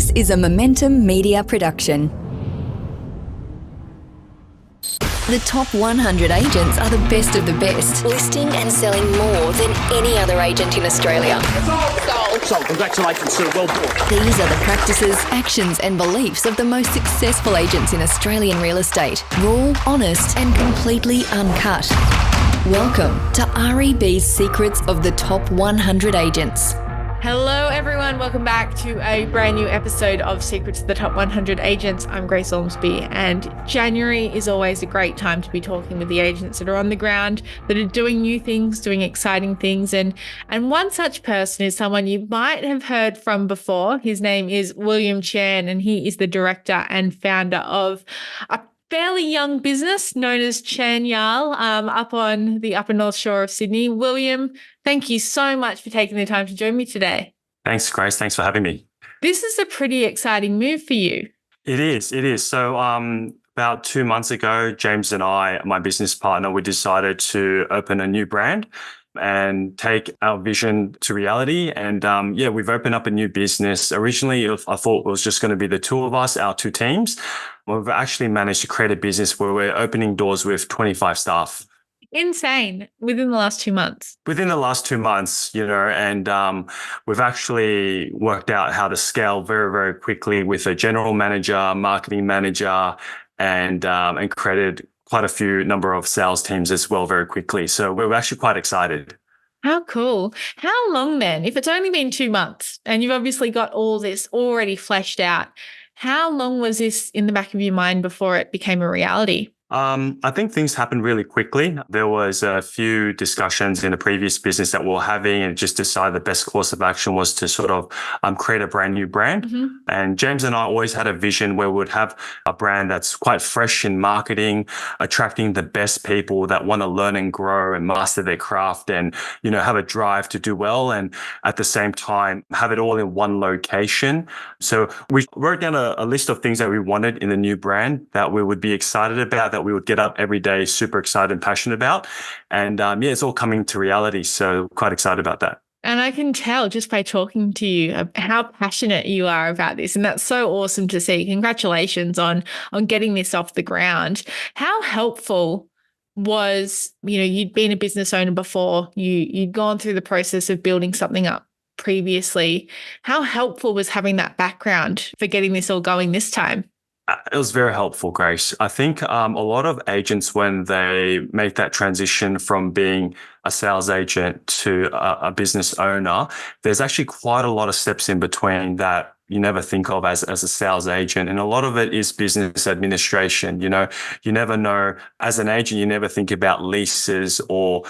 This is a Momentum Media production. The top 100 agents are the best of the best, listing and selling more than any other agent in Australia. Sold. Congratulations, Sue. Well done. These are the practices, actions and beliefs of the most successful agents in Australian real estate. Raw, honest and completely uncut. Welcome to REB's Secrets of the Top 100 Agents. Hello everyone, welcome back to a brand new episode of Secrets of the Top 100 Agents. I'm Grace Ormsby, and January is always a great time to be talking with the agents that are on the ground, that are doing new things, doing exciting things. And one such person is someone you might have heard from before. His name is William Chan, and he is the director and founder of a fairly young business known as ChanYahl, up on the upper north shore of Sydney. William, thank you so much for taking the time to join me today. Thanks, Grace. Thanks for having me. This is a pretty exciting move for you. It is. So about 2 months ago, James and I, my business partner, we decided to open a new brand and take our vision to reality. And we've opened up a new business. Originally, I thought it was just going to be the two of us, our two teams. We've actually managed to create a business where we're opening doors with 25 staff. Insane. Within the last 2 months. Within the last 2 months, and we've actually worked out how to scale very, very quickly with a general manager, marketing manager, and created quite a few number of sales teams as well very quickly. So we're actually quite excited. How cool. How long then? If it's only been 2 months and you've obviously got all this already fleshed out, how long was this in the back of your mind before it became a reality? I think things happened really quickly. There was a few discussions in the previous business that we were having and just decided the best course of action was to sort of create a brand new brand. Mm-hmm. And James and I always had a vision where we would have a brand that's quite fresh in marketing, attracting the best people that want to learn and grow and master their craft and, have a drive to do well. And at the same time, have it all in one location. So we wrote down a list of things that we wanted in the new brand that we would be excited about, that we would get up every day super excited and passionate about. And it's all coming to reality. So quite excited about that. And I can tell just by talking to you how passionate you are about this. And that's so awesome to see. Congratulations on getting this off the ground. How helpful was, you'd been a business owner before, you'd gone through the process of building something up previously. How helpful was having that background for getting this all going this time? It was very helpful, Grace. I think a lot of agents, when they make that transition from being a sales agent to a business owner, there's actually quite a lot of steps in between that you never think of as a sales agent. And a lot of it is business administration. You never know, as an agent, you never think about leases or,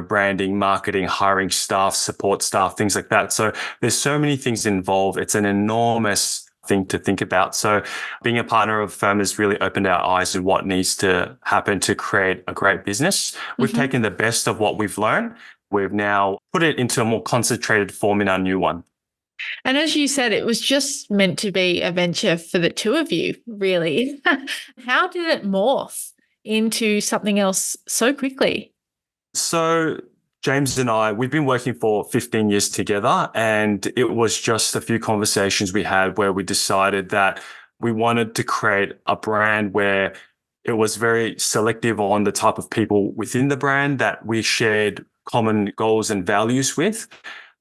branding, marketing, hiring staff, support staff, things like that. So there's so many things involved. It's an enormous thing to think about. So being a partner of a firm has really opened our eyes to what needs to happen to create a great business. We've taken the best of what we've learned. We've now put it into a more concentrated form in our new one. And as you said, it was just meant to be a venture for the two of you, really. How did it morph into something else so quickly? So James and I, we've been working for 15 years together, and it was just a few conversations we had where we decided that we wanted to create a brand where it was very selective on the type of people within the brand that we shared common goals and values with.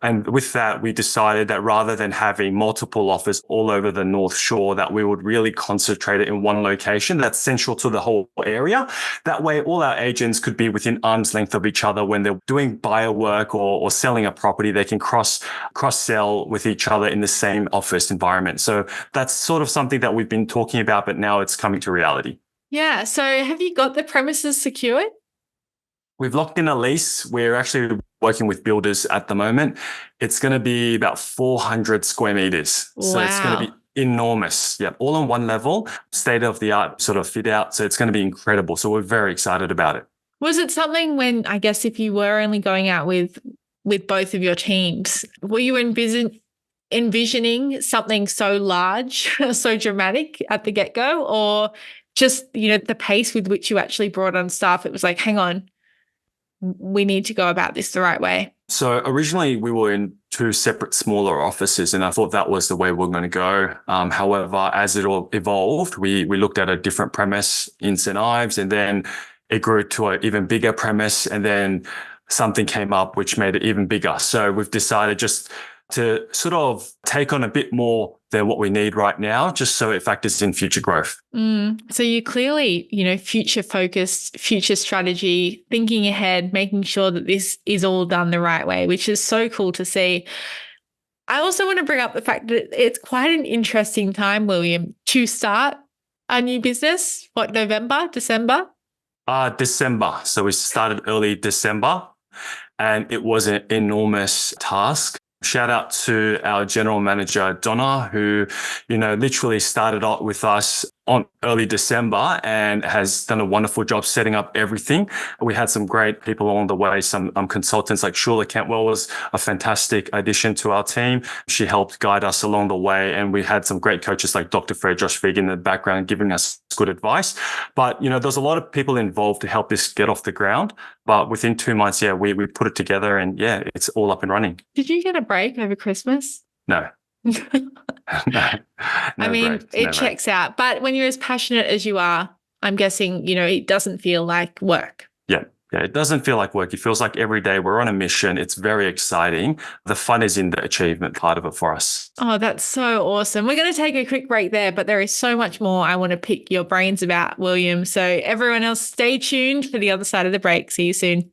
And with that, we decided that rather than having multiple offers all over the North Shore, that we would really concentrate it in one location that's central to the whole area. That way, all our agents could be within arm's length of each other when they're doing buyer work or selling a property. They can cross-sell with each other in the same office environment. So that's sort of something that we've been talking about, but now it's coming to reality. Yeah. So have you got the premises secured? We've locked in a lease. We're actually working with builders at the moment. It's going to be about 400 square meters. Wow. So it's going to be enormous. Yeah, all on one level, state of the art sort of fit out. So it's going to be incredible. So we're very excited about it. Was it something when, I guess, if you were only going out with both of your teams, were you envisioning something so large, so dramatic at the get-go, or just, the pace with which you actually brought on staff, it was like, hang on, we need to go about this the right way? So originally we were two separate smaller offices, and I thought that was the way we're going to go. However, as it all evolved, we looked at a different premise in St. Ives, and then it grew to an even bigger premise, and then something came up which made it even bigger. So we've decided just to sort of take on a bit more than what we need right now, just so it factors in future growth. So you clearly, future focused, future strategy, thinking ahead, making sure that this is all done the right way, which is so cool to see. I also want to bring up the fact that it's quite an interesting time, William, to start a new business. What, November, December? December. So we started early December, and it was an enormous task. Shout out to our general manager, Donna, who, literally started out with us on early December and has done a wonderful job setting up everything. We had some great people along the way. Some consultants like Shula Cantwell was a fantastic addition to our team. She helped guide us along the way. And we had some great coaches like Dr. Fred, Josh Fig in the background giving us good advice. But, there's a lot of people involved to help this get off the ground. But within 2 months, we put it together, and it's all up and running. Did you get a break over Christmas? No. It checks out. But when you're as passionate as you are, I'm guessing, it doesn't feel like work. Yeah, it doesn't feel like work. It feels like every day we're on a mission. It's very exciting. The fun is in the achievement part of it for us. Oh, that's so awesome. We're going to take a quick break there, but there is so much more I want to pick your brains about, William. So everyone else, stay tuned for the other side of the break. See you soon.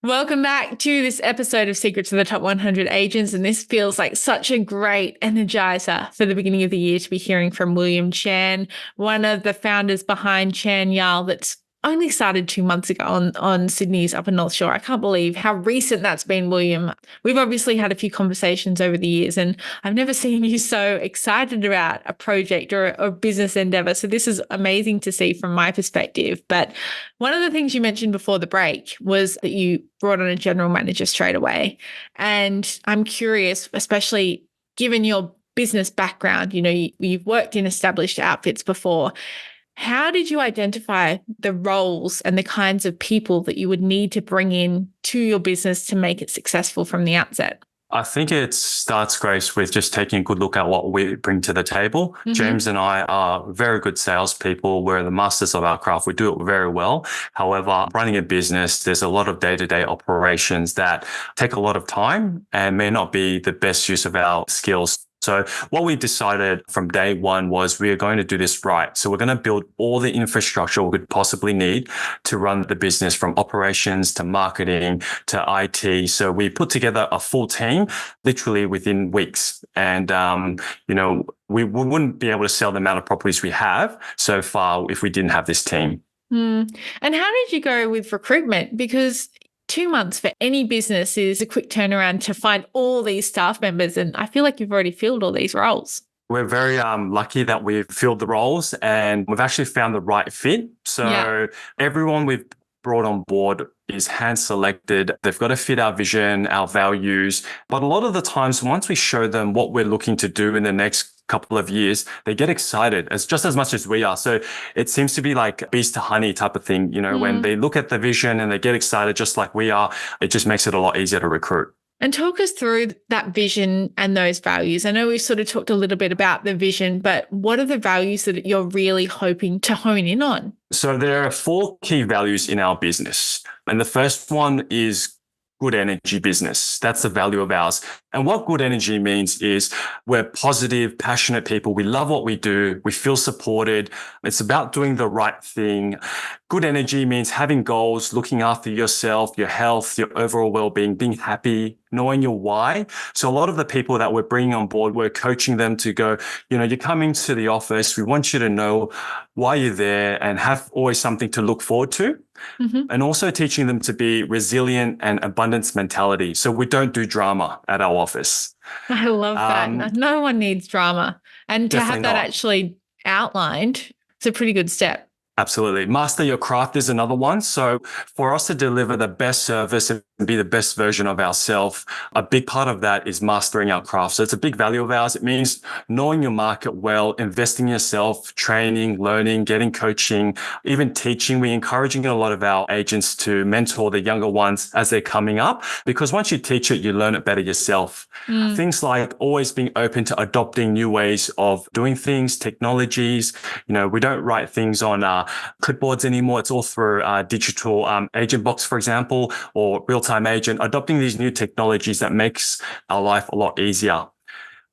Welcome back to this episode of Secrets of the Top 100 Agents. And this feels like such a great energizer for the beginning of the year to be hearing from William Chan, one of the founders behind ChanYahl, that's only started 2 months ago on Sydney's Upper North Shore. I can't believe how recent that's been, William. We've obviously had a few conversations over the years, and I've never seen you so excited about a project or a business endeavor. So this is amazing to see from my perspective. But one of the things you mentioned before the break was that you brought on a general manager straight away. And I'm curious, especially given your business background, you've worked in established outfits before. How did you identify the roles and the kinds of people that you would need to bring in to your business to make it successful from the outset? I think it starts, Grace, with just taking a good look at what we bring to the table. Mm-hmm. James and I are very good salespeople. We're the masters of our craft. We do it very well. However, running a business, there's a lot of day-to-day operations that take a lot of time and may not be the best use of our skills. So what we decided from day one was we are going to do this right. So we're going to build all the infrastructure we could possibly need to run the business, from operations to marketing to IT. So we put together a full team literally within weeks. And, we wouldn't be able to sell the amount of properties we have so far if we didn't have this team. And how did you go with recruitment? Because 2 months for any business is a quick turnaround to find all these staff members. And I feel like you've already filled all these roles. We're very lucky that we've filled the roles and we've actually found the right fit. So everyone we've brought on board is hand selected. They've got to fit our vision, our values. But a lot of the times, once we show them what we're looking to do in the next couple of years, they get excited just as much as we are. So it seems to be like bees to honey type of thing. When they look at the vision and they get excited just like we are, it just makes it a lot easier to recruit. And talk us through that vision and those values. I know we've sort of talked a little bit about the vision, but what are the values that you're really hoping to hone in on? So there are 4 key values in our business. And the first one is good energy business. That's the value of ours. And what good energy means is we're positive, passionate people. We love what we do. We feel supported. It's about doing the right thing. Good energy means having goals, looking after yourself, your health, your overall well-being, being happy, knowing your why. So a lot of the people that we're bringing on board, we're coaching them to go, you're coming to the office. We want you to know why you're there and have always something to look forward to. Mm-hmm. And also teaching them to be resilient and abundance mentality. So we don't do drama at our office. I love that. No one needs drama. And to have that actually outlined, it's a pretty good step. Absolutely. Master your craft is another one. So for us to deliver the best service and and be the best version of ourselves. A big part of that is mastering our craft. So it's a big value of ours. It means knowing your market well, investing in yourself, training, learning, getting coaching, even teaching. We're encouraging a lot of our agents to mentor the younger ones as they're coming up, because once you teach it, you learn it better yourself. Things like always being open to adopting new ways of doing things, technologies. We don't write things on clipboards anymore. It's all through digital agent box, for example, or real-time agent, adopting these new technologies that makes our life a lot easier.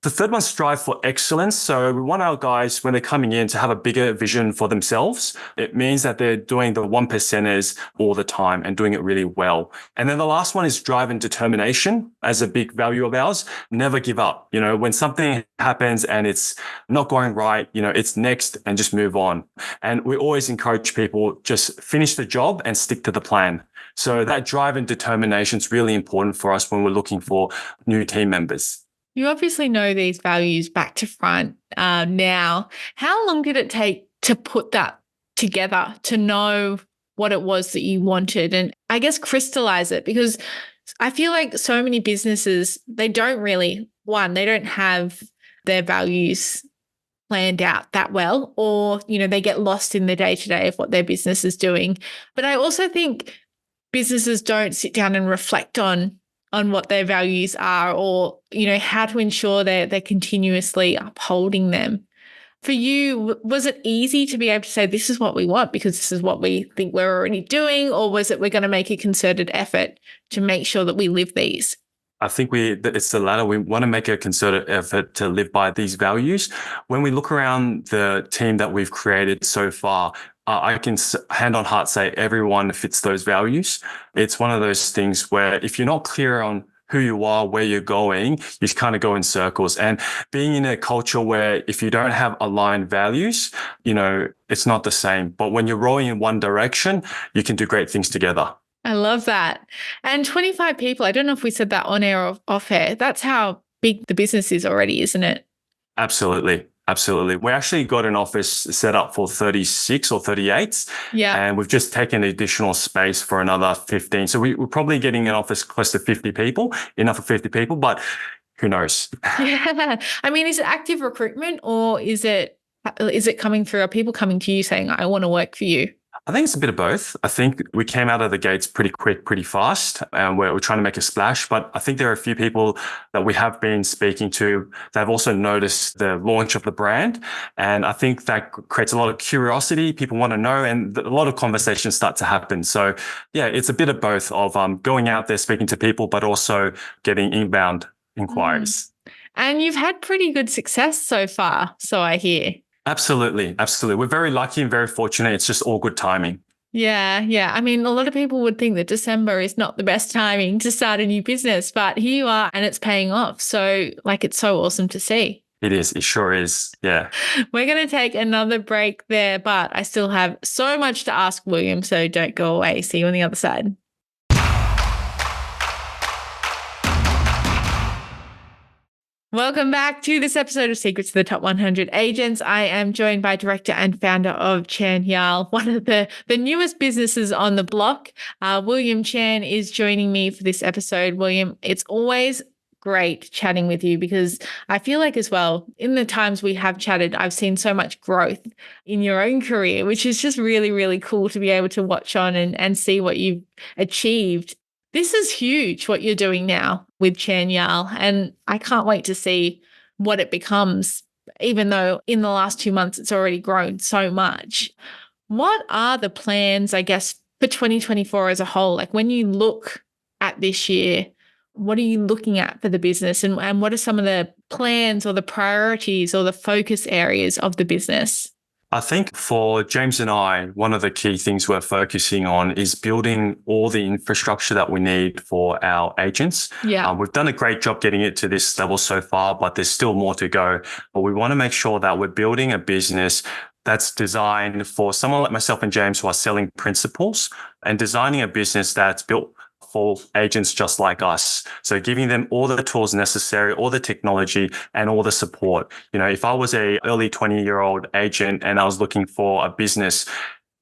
The third one, strive for excellence. So we want our guys, when they're coming in, to have a bigger vision for themselves. It means that they're doing the 1%ers all the time and doing it really well. And then the last one is drive and determination as a big value of ours. Never give up. When something happens and it's not going right, it's next and just move on. And we always encourage people, just finish the job and stick to the plan. So that drive and determination is really important for us when we're looking for new team members. You obviously know these values back to front now. How long did it take to put that together, to know what it was that you wanted and I guess crystallize it? Because I feel like so many businesses, they don't have their values planned out that well, or, they get lost in the day-to-day of what their business is doing. But I also think businesses don't sit down and reflect on what their values are, or, how to ensure they're continuously upholding them. For you, was it easy to be able to say, this is what we want because this is what we think we're already doing? Or was it, we're going to make a concerted effort to make sure that we live these? I think it's the latter. We want to make a concerted effort to live by these values. When we look around the team that we've created so far, I can hand on heart say everyone fits those values. It's one of those things where if you're not clear on who you are, where you're going, you kind of go in circles. And being in a culture where if you don't have aligned values, it's not the same. But when you're rowing in one direction, you can do great things together. I love that. And 25 people, I don't know if we said that on air or off air. That's how big the business is already, isn't it? Absolutely. Absolutely. We actually got an office set up for 36 or 38. Yeah. And we've just taken additional space for another 15. So we're probably getting an office close to 50 people, enough for 50 people, but who knows? Yeah. I mean, is it active recruitment or is it coming through? Are people coming to you saying, I want to work for you? I think it's a bit of both. I think we came out of the gates pretty quick, pretty fast, and we're trying to make a splash. But I think there are a few people that we have been speaking to that have also noticed the launch of the brand. And I think that creates a lot of curiosity. People want to know, and a lot of conversations start to happen. So yeah, it's a bit of both of going out there, speaking to people, but also getting inbound inquiries. And you've had pretty good success so far, so I hear. Absolutely. Absolutely. We're very lucky and very fortunate. It's just all good timing. Yeah. I mean, a lot of people would think that December is not the best timing to start a new business, but here you are and it's paying off. So it's so awesome to see. It is. It sure is. Yeah. We're going to take another break there, but I still have so much to ask William. So don't go away. See you on the other side. Welcome back to this episode of Secrets to the Top 100 Agents. I am joined by director and founder of ChanYahl, one of the newest businesses on the block. William Chan is joining me for this episode. William, it's always great chatting with you because I feel like as well, in the times we have chatted, I've seen so much growth in your own career, which is just really, really cool to be able to watch on and see what you've achieved. This is huge, what you're doing now with ChanYahl, and I can't wait to see what it becomes, even though in the last 2 months it's already grown so much. What are the plans, I guess, for 2024 as a whole? Like when you look at this year, what are you looking at for the business and what are some of the plans or the priorities or the focus areas of the business? I think for James and I, one of the key things we're focusing on is building all the infrastructure that we need for our agents. Yeah. We've done a great job getting it to this level so far, but there's still more to go. But we want to make sure that we're building a business that's designed for someone like myself and James who are selling principals, and designing a business that's built for agents just like us. So giving them all the tools necessary, all the technology and all the support. If I was a early 20-year-old agent and I was looking for a business,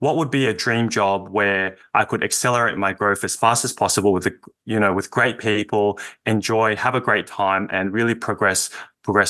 what would be a dream job where I could accelerate my growth as fast as possible with with great people, enjoy, have a great time, and really progress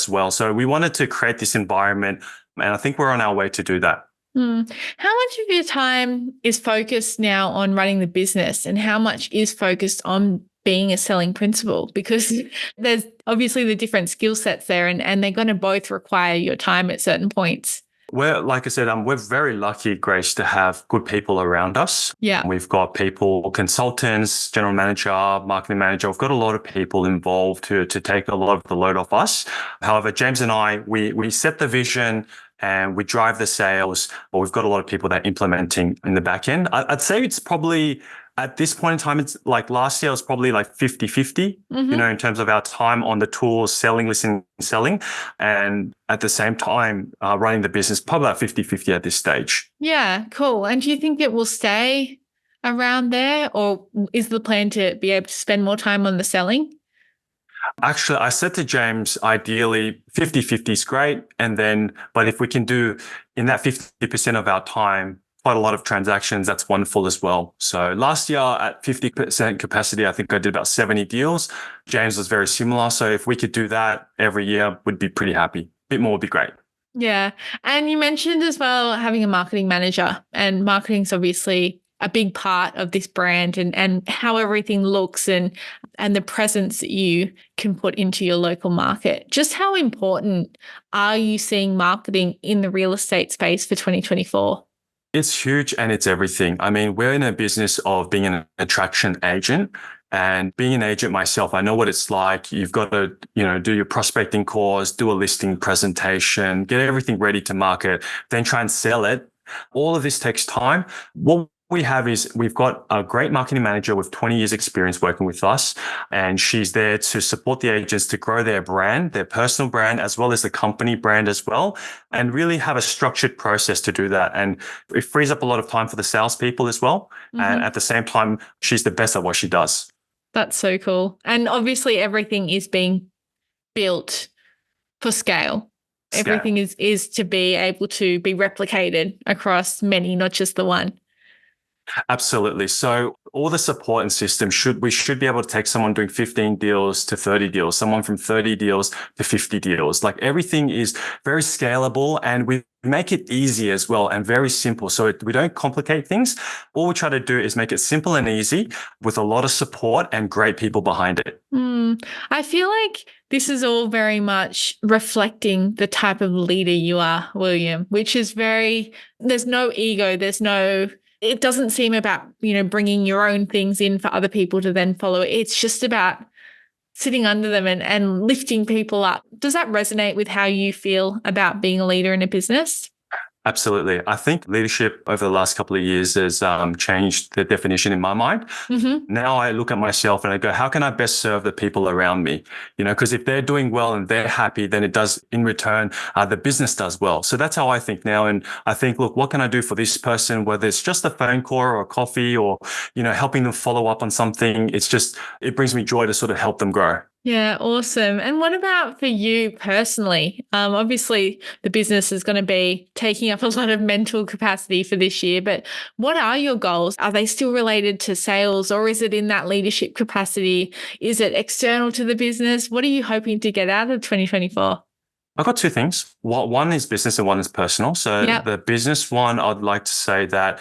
well. So we wanted to create this environment, and I think we're on our way to do that. How much of your time is focused now on running the business, and how much is focused on being a selling principal? Because there's obviously the different skill sets there, and they're going to both require your time at certain points. Like I said, we're very lucky, Grace, to have good people around us. Yeah. We've got people, consultants, general manager, marketing manager. We've got a lot of people involved to take a lot of the load off us. However, James and I, we set the vision and we drive the sales, but we've got a lot of people that are implementing in the back end. I'd say it's probably, at this point in time, it's like last year, it was probably like 50-50, in terms of our time on the tools, selling, listening, selling. And at the same time, running the business, probably about 50-50 at this stage. Yeah, cool. And do you think it will stay around there, or is the plan to be able to spend more time on the selling? Actually, I said to James, ideally 50-50 is great. But if we can do in that 50% of our time, quite a lot of transactions, that's wonderful as well. So last year at 50% capacity, I think I did about 70 deals. James was very similar. So if we could do that every year, we'd be pretty happy. A bit more would be great. Yeah. And you mentioned as well having a marketing manager, and marketing's obviously a big part of this brand and how everything looks and the presence that you can put into your local market. Just how important are you seeing marketing in the real estate space for 2024? It's huge and it's everything. I mean, we're in a business of being an attraction agent, and being an agent myself, I know what it's like. You've got to, do your prospecting calls, do a listing presentation, get everything ready to market, then try and sell it. All of this takes time. What we have is we've got a great marketing manager with 20 years experience working with us, and she's there to support the agents to grow their brand, their personal brand, as well as the company brand as well, and really have a structured process to do that. And it frees up a lot of time for the salespeople as well. And at the same time, she's the best at what she does. That's so cool. And obviously everything is being built for scale. Everything is to be able to be replicated across many, not just the one. Absolutely. So all the support and system we should be able to take someone doing 15 deals to 30 deals, someone from 30 deals to 50 deals. Like everything is very scalable, and we make it easy as well and very simple. So we don't complicate things. All we try to do is make it simple and easy with a lot of support and great people behind it. I feel like this is all very much reflecting the type of leader you are, William, which is there's no ego, it doesn't seem about, bringing your own things in for other people to then follow. It's just about sitting under them and lifting people up. Does that resonate with how you feel about being a leader in a business? Absolutely. I think leadership over the last couple of years has changed the definition in my mind. Now I look at myself and I go, how can I best serve the people around me? Because if they're doing well and they're happy, then it does in return, the business does well. So that's how I think now. And I think, look, what can I do for this person, whether it's just a phone call or a coffee or, helping them follow up on something. It brings me joy to sort of help them grow. Yeah, awesome. And what about for you personally? Obviously, the business is going to be taking up a lot of mental capacity for this year, but what are your goals? Are they still related to sales, or is it in that leadership capacity? Is it external to the business? What are you hoping to get out of 2024? I've got two things. One is business and one is personal. So The business one, I'd like to say that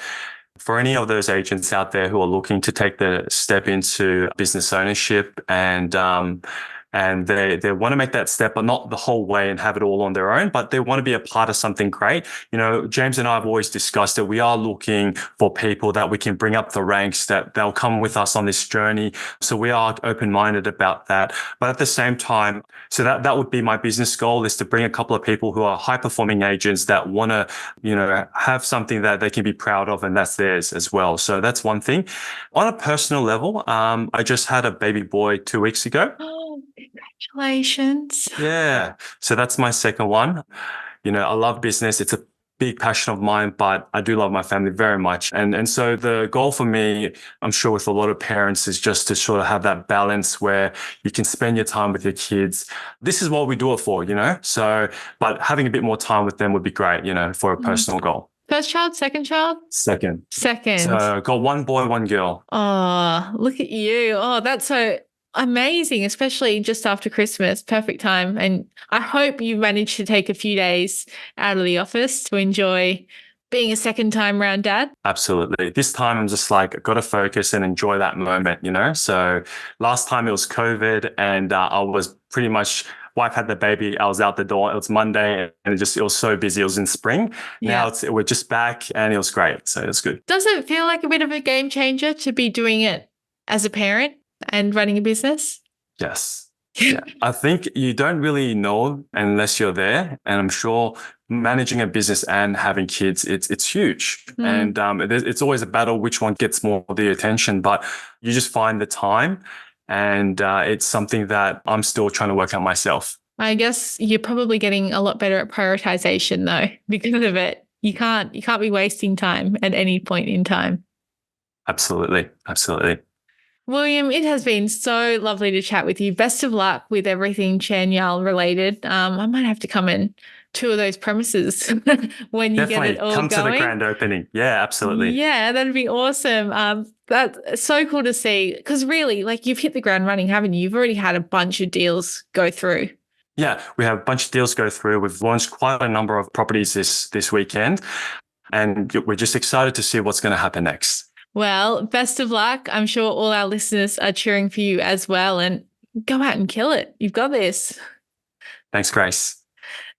for any of those agents out there who are looking to take the step into business ownership and they want to make that step, but not the whole way and have it all on their own, but they want to be a part of something great. James and I have always discussed that we are looking for people that we can bring up the ranks, that they'll come with us on this journey. So we are open-minded about that. But at the same time, so that would be my business goal, is to bring a couple of people who are high-performing agents that want to, have something that they can be proud of, and that's theirs as well. So that's one thing. On a personal level, I just had a baby boy 2 weeks ago. Congratulations. Yeah. So that's my second one. I love business. It's a big passion of mine, but I do love my family very much. And so the goal for me, I'm sure with a lot of parents, is just to sort of have that balance where you can spend your time with your kids. This is what we do it for, So, but having a bit more time with them would be great, for a personal goal. First child, second child? Second. Second. So got one boy, one girl. Oh, look at you. Oh, that's so amazing, especially just after Christmas. Perfect time. And I hope you managed to take a few days out of the office to enjoy being a second time round dad. Absolutely. This time I'm just like, got to focus and enjoy that moment, So last time it was COVID and I was pretty much, wife had the baby. I was out the door. It was Monday and it was so busy. It was in spring. Yeah. Now we're just back and it was great. So it's good. Does it feel like a bit of a game changer to be doing it as a parent and running a business? Yes. Yeah. I think you don't really know unless you're there. And I'm sure managing a business and having kids, it's huge. And it's always a battle which one gets more of the attention, but you just find the time. And it's something that I'm still trying to work out myself. I guess you're probably getting a lot better at prioritization though, because of it. You can't be wasting time at any point in time. Absolutely. Absolutely. William, it has been so lovely to chat with you. Best of luck with everything ChanYahl related. I might have to come and tour those premises when you Definitely get it all come going. to the grand opening. Yeah, absolutely. Yeah, that'd be awesome. That's so cool to see because really, like you've hit the ground running, haven't you? You've already had a bunch of deals go through. Yeah, we have a bunch of deals go through. We've launched quite a number of properties this weekend, and we're just excited to see what's going to happen next. Well, best of luck. I'm sure all our listeners are cheering for you as well, and go out and kill it. You've got this. Thanks, Grace.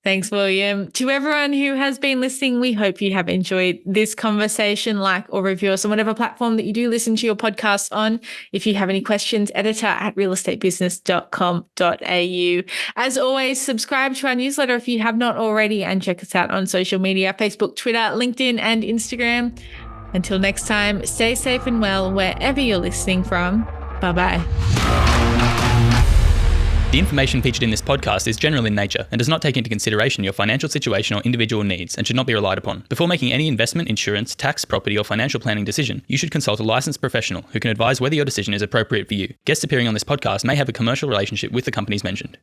Thanks, William. To everyone who has been listening, we hope you have enjoyed this conversation. Like or review us on whatever platform that you do listen to your podcast on. If you have any questions, editor@realestatebusiness.com.au. As always, subscribe to our newsletter if you have not already and check us out on social media, Facebook, Twitter, LinkedIn, and Instagram. Until next time, stay safe and well wherever you're listening from. Bye-bye. The information featured in this podcast is general in nature and does not take into consideration your financial situation or individual needs and should not be relied upon. Before making any investment, insurance, tax, property, or financial planning decision, you should consult a licensed professional who can advise whether your decision is appropriate for you. Guests appearing on this podcast may have a commercial relationship with the companies mentioned.